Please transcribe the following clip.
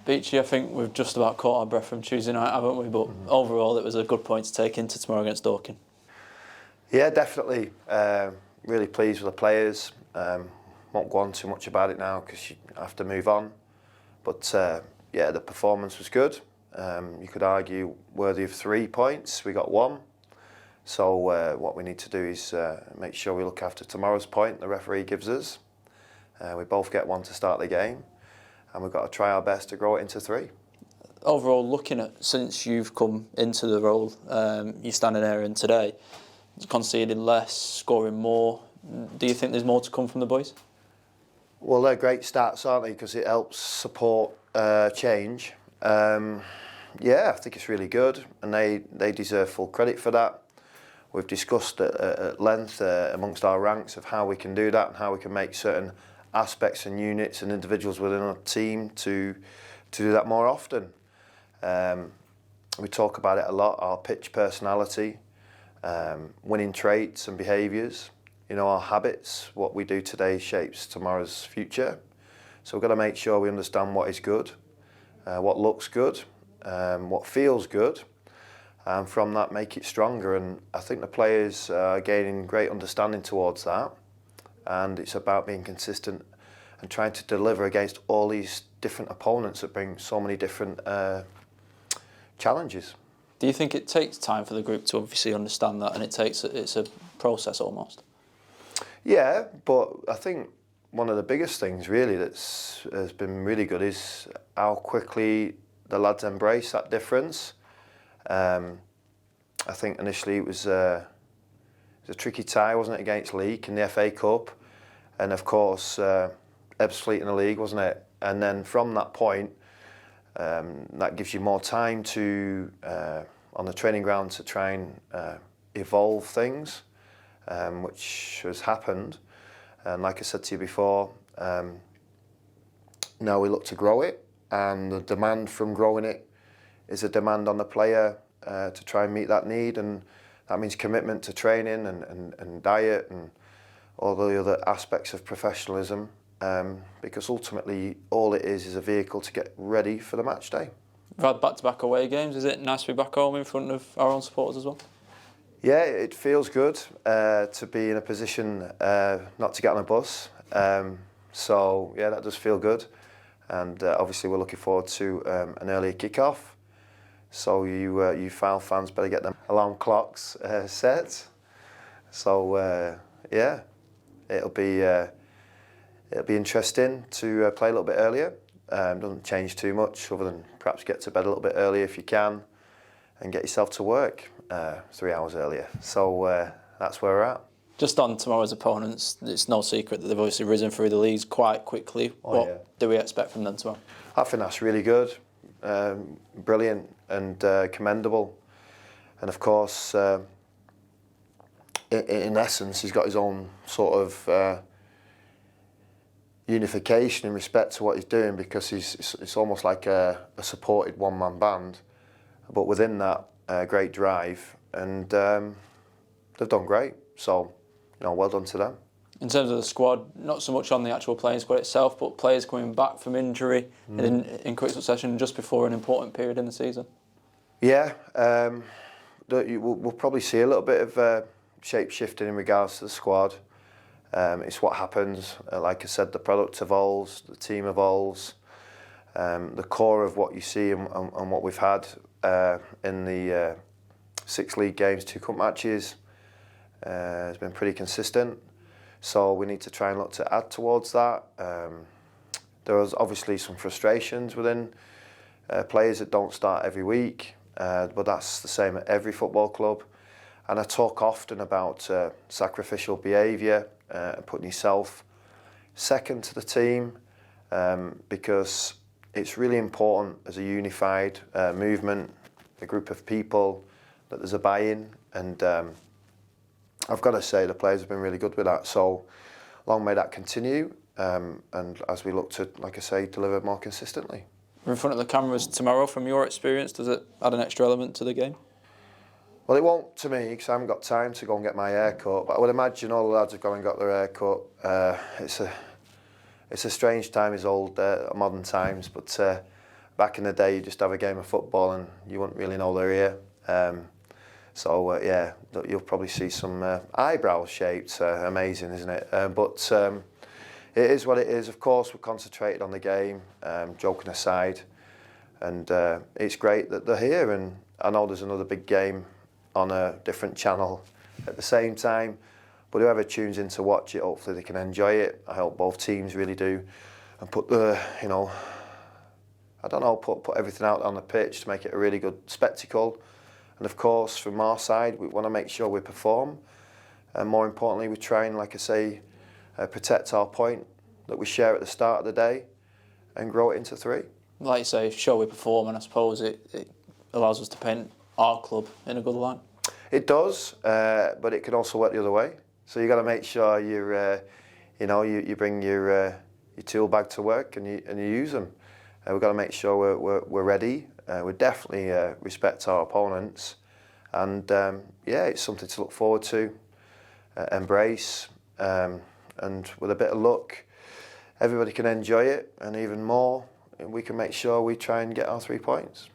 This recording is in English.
Beechy, I think we've just about caught our breath from Tuesday night, haven't we? But overall, it was a good point to take into tomorrow against Dorking. Yeah, definitely. Really pleased with the players. Won't go on too much about it now because you have to move on. But yeah, the performance was good. You could argue worthy of 3 points. We got 1. So what we need to do is make sure we look after tomorrow's point the referee gives us. We both get 1 to start the game. And we've got to try our best to grow it into 3. Overall, looking at since you've come into the role, you're standing there in today, conceding less, scoring more. Do you think there's more to come from the boys? Well, they're great stats, aren't they? Because it helps support change. Yeah, I think it's really good, and they deserve full credit for that. We've discussed at length amongst our ranks of how we can do that and how we can make certain aspects and units and individuals within our team to do that more often. We talk about it a lot, our pitch personality, winning traits and behaviours. You know, our habits, what we do today shapes tomorrow's future. So we've got to make sure we understand what is good, what looks good, what feels good, and from that make it stronger. And I think the players are gaining great understanding towards that. And it's about being consistent and trying to deliver against all these different opponents that bring so many different challenges. Do you think it takes time for the group to obviously understand that, and it's a process almost? Yeah, but I think one of the biggest things really has been really good is how quickly the lads embrace that difference. I think initially it was a tricky tie, wasn't it, against Leek in the FA Cup, and of course Ebbsfleet in the league, wasn't it? And then from that point, that gives you more time to on the training ground to try and evolve things. Which has happened, and like I said to you before, now we look to grow it, and the demand from growing it is a demand on the player to try and meet that need, and that means commitment to training and diet and all the other aspects of professionalism, because ultimately all it is a vehicle to get ready for the match day. We've had back-to-back away games. Is it nice to be back home in front of our own supporters as well? Yeah, it feels good to be in a position not to get on a bus. So yeah, that does feel good, and obviously we're looking forward to an earlier kick-off. So you Fowl fans better get them alarm clocks set. So yeah, it'll be interesting to play a little bit earlier. Doesn't change too much, other than perhaps get to bed a little bit earlier if you can, and get yourself to work 3 hours earlier. So that's where we're at. Just on tomorrow's opponents, it's no secret that they've obviously risen through the leagues quite quickly. What do we expect from them tomorrow? I think that's really good, brilliant and commendable. And of course, in essence, he's got his own sort of unification in respect to what he's doing, because it's almost like a supported one-man band, but within that, great drive, and they've done great. So, well done to them. In terms of the squad, not so much on the actual playing squad itself, but players coming back from injury in quick succession just before an important period in the season. Yeah, we'll probably see a little bit of shape shifting in regards to the squad. It's what happens. Like I said, the product evolves, the team evolves. The core of what you see and what we've had in the 6 league games, 2 cup matches, has been pretty consistent. So we need to try and look to add towards that. There was obviously some frustrations within players that don't start every week, but that's the same at every football club. And I talk often about sacrificial behaviour, putting yourself second to the team, because it's really important as a unified movement, a group of people, that there's a buy-in, and I've got to say the players have been really good with that. So long may that continue, and as we look to, like I say, deliver more consistently. We're in front of the cameras tomorrow. From your experience, does it add an extra element to the game? Well, it won't to me, because I haven't got time to go and get my hair cut, but I would imagine all the lads have gone and got their hair cut. It's a strange time, is old modern times, but back in the day, you just have a game of football and you wouldn't really know they're here. Yeah, you'll probably see some eyebrows shaped. Amazing, isn't it? But it is what it is. Of course, we're concentrated on the game, joking aside. And it's great that they're here. And I know there's another big game on a different channel at the same time. But whoever tunes in to watch it, hopefully they can enjoy it. I hope both teams really do. And put the, put everything out on the pitch to make it a really good spectacle. And of course, from our side, we want to make sure we perform. And more importantly, we try and, like I say, protect our point that we share at the start of the day and grow it into 3. Like you say, show we perform, and I suppose it allows us to paint our club in a good light. It does, but it can also work the other way. So you got to make sure you bring your tool bag to work and you use them. We've got to make sure we're ready. We definitely respect our opponents, and it's something to look forward to, embrace, and with a bit of luck, everybody can enjoy it, and even more, we can make sure we try and get our 3 points.